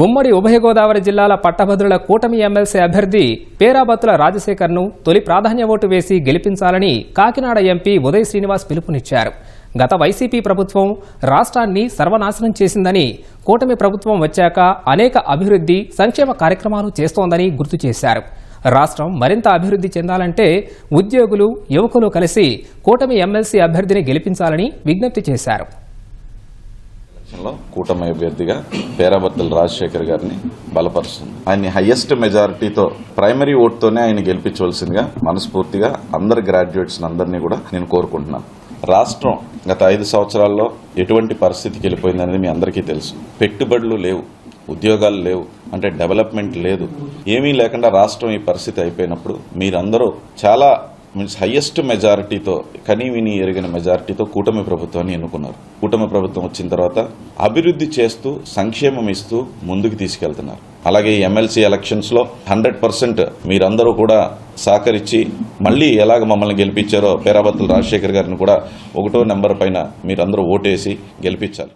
ఉమ్మడి ఉభయ గోదావరి జిల్లాల పట్టభద్రుల కూటమి ఎమ్మెల్సీ అభ్యర్థి పేరాబత్తుల రాజశేఖర్ను తొలి ప్రాధాన్య ఓటు వేసి గెలిపించాలని కాకినాడ ఎంపీ ఉదయ్ శ్రీనివాస్ పిలుపునిచ్చారు. గత వైసీపీ ప్రభుత్వం రాష్ట్రాన్ని సర్వనాశనం చేసిందని, కూటమి ప్రభుత్వం వచ్చాక అనేక అభివృద్ధి సంక్షేమ కార్యక్రమాలు చేస్తోందని గుర్తు చేశారు. రాష్ట్రం మరింత అభివృద్ధి చెందాలంటే ఉద్యోగులు, యువకులు కలిసి కూటమి ఎమ్మెల్సీ అభ్యర్థిని గెలిపించాలని విజ్ఞప్తి చేశారు. కూటమి అభ్యర్థిగా పేరాబత్తుల రాజశేఖర్ గారిని బలపరుస్తుంది. ఆయన్ని హైయెస్ట్ మెజారిటీతో ప్రైమరీ ఓటుతోనే ఆయన గెలిపించవలసిందిగా మనస్ఫూర్తిగా అందరు గ్రాడ్యుయేట్స్ అందరినీ కూడా నేను కోరుకుంటున్నాను. రాష్ట్రం గత 5 సంవత్సరాల్లో ఎటువంటి పరిస్థితికి వెళ్ళిపోయిందనేది మీ అందరికీ తెలుసు. పెట్టుబడులు లేవు, ఉద్యోగాలు లేవు, అంటే డెవలప్మెంట్ లేదు. ఏమీ లేకుండా రాష్ట్రం ఈ పరిస్థితి అయిపోయినప్పుడు మీరందరూ చాలా హైయెస్ట్ మెజారిటీతో, కనీవిని ఎరిగిన మెజారిటీతో కూటమి ప్రభుత్వాన్ని ఎన్నుకున్నారు. కూటమి ప్రభుత్వం వచ్చిన తర్వాత అభివృద్ధి చేస్తూ సంక్షేమం ఇస్తూ ముందుకు తీసుకెళ్తున్నారు. అలాగే ఈ ఎమ్మెల్సీ ఎలక్షన్స్ లో 100% మీరందరూ కూడా సహకరించి మళ్లీ ఎలాగ మమ్మల్ని గెలిపించారో పేరాబత్తుల రాజశేఖర్ గారిని కూడా 1వ నెంబర్ పైన మీరందరూ ఓటేసి గెలిపించాలి.